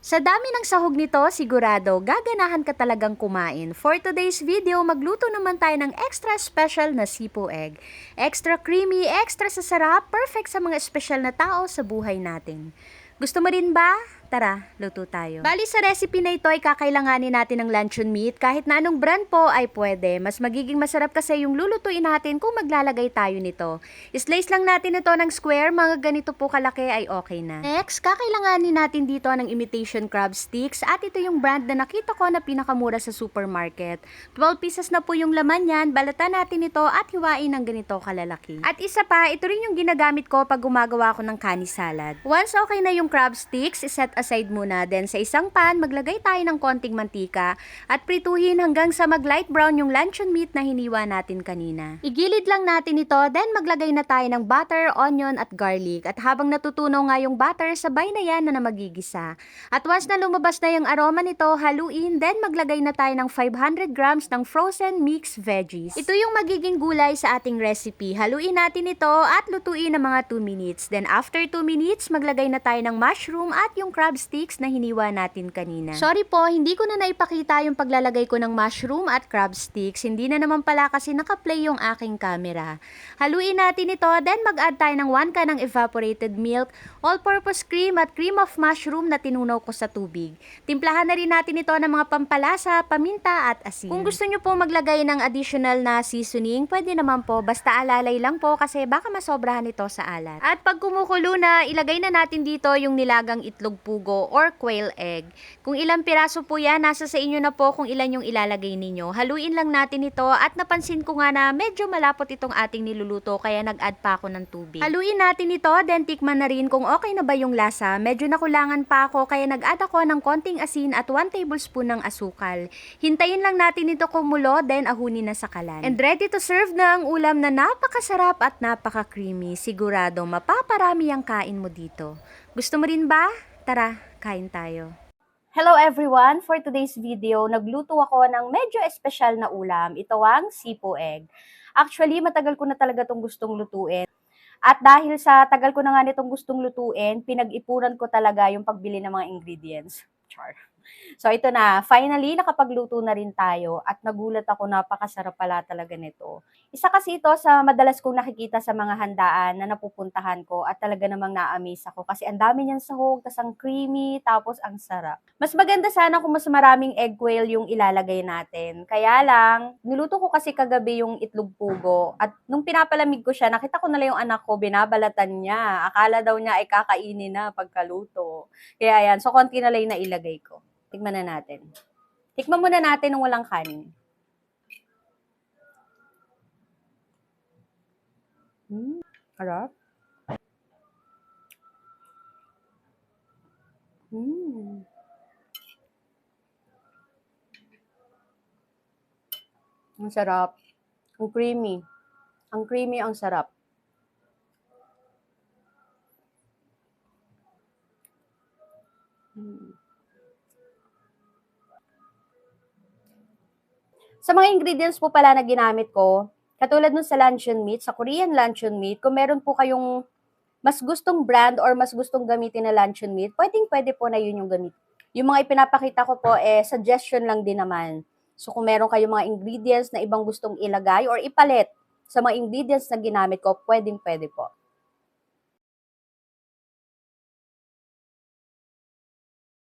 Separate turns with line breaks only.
Sa dami ng sahog nito, sigurado gaganahan ka talagang kumain. For today's video, magluto naman tayo ng extra special na sipo egg. Extra creamy, extra sasarap, perfect sa mga special na tao sa buhay natin. Gusto mo rin ba? Tara, luto tayo. Bali sa recipe na ito ay kakailanganin natin ng luncheon meat. Kahit na anong brand po ay pwede. Mas magiging masarap kasi yung lulutuin natin kung maglalagay tayo nito. Slice lang natin ito ng square, mga ganito po kalaki ay okay na. Next, kakailanganin natin dito ng imitation crab sticks at ito yung brand na nakita ko na pinakamura sa supermarket. 12 pieces na po yung laman yan, balatan natin ito at hiwain ng ganito kalalaki. At isa pa, ito rin yung ginagamit ko pag gumagawa ako ng kani salad. Once okay na yung crab sticks, iset aside muna. Then sa isang pan, maglagay tayo ng konting mantika at prituhin hanggang sa mag-light brown yung luncheon meat na hiniwa natin kanina. Igilid lang natin ito, then maglagay na tayo ng butter, onion at garlic. At habang natutunaw nga yung butter, sabay na yan na magigisa. At once na lumabas na yung aroma nito, haluin, then maglagay na tayo ng 500 grams ng frozen mixed veggies. Ito yung magiging gulay sa ating recipe. Haluin natin ito at lutuin ng mga 2 minutes. Then after 2 minutes, maglagay na tayo ng mushroom at yung crab sticks na hiniwa natin kanina. Sorry po, hindi ko na naipakita yung paglalagay ko ng mushroom at crab sticks. Hindi na naman pala kasi nakaplay yung aking camera. Haluin natin ito, then mag-add tayo ng 1 can ng evaporated milk, all-purpose cream at cream of mushroom na tinunaw ko sa tubig. Timplahan na rin natin ito ng mga pampalasa, paminta at asin. Kung gusto nyo po maglagay ng additional na seasoning, pwede naman po, basta alalay lang po kasi baka masobrahan ito sa alat. At pag kumukulo na, ilagay na natin dito yung nilagang itlog pugo or quail egg. Kung ilang piraso po yan, nasa sa inyo na po kung ilan yung ilalagay ninyo. Haluin lang natin ito at napansin ko nga na medyo malapot itong ating niluluto kaya nag-add pa ako ng tubig. Haluin natin ito, then tikman na rin kung okay na ba yung lasa. Medyo nakulangan pa ako kaya nag-add ako ng konting asin at 1 tablespoon ng asukal. Hintayin lang natin ito kumulo, then ahunin na sa kalan. And ready to serve na ang ulam na napakasarap at napaka-creamy. Sigurado mapaparami ang kain mo dito. Gusto mo rin ba? Tara, kain tayo. Hello everyone! For today's video, nagluto ako ng medyo espesyal na ulam. Ito ang sipo egg. Actually, matagal ko na talaga itong gustong lutuin. At dahil sa tagal ko na nga nitong gustong lutuin, pinag-ipunan ko talaga yung pagbili ng mga ingredients. Char. So ito na, finally nakapagluto na rin tayo at nagulat ako, napakasarap pala talaga nito. Isa kasi ito sa madalas kong nakikita sa mga handaan na napupuntahan ko at talaga namang na-amaze ako kasi ang dami niyang sahog, tas ang creamy, tapos ang sarap. Mas maganda sana kung mas maraming egg quail yung ilalagay natin. Kaya lang, niluto ko kasi kagabi yung itlog pugo at nung pinapalamig ko siya, nakita ko na lang yung anak ko, binabalatan niya. Akala daw niya ay kakainin na pagkaluto. Kaya yan, so konti na lang yung nailagay ko. Tikman na natin. Tikman muna natin ng walang kanin. Harap. Ang sarap. Ang creamy. Ang creamy, ang sarap. Sa mga ingredients po pala na ginamit ko, katulad nun sa luncheon meat, sa Korean luncheon meat, kung meron po kayong mas gustong brand or mas gustong gamitin na luncheon meat, pwede po na yun yung gamit. Yung mga ipinapakita ko po, suggestion lang din naman. So kung meron kayong mga ingredients na ibang gustong ilagay or ipalit sa mga ingredients na ginamit ko, pwede po.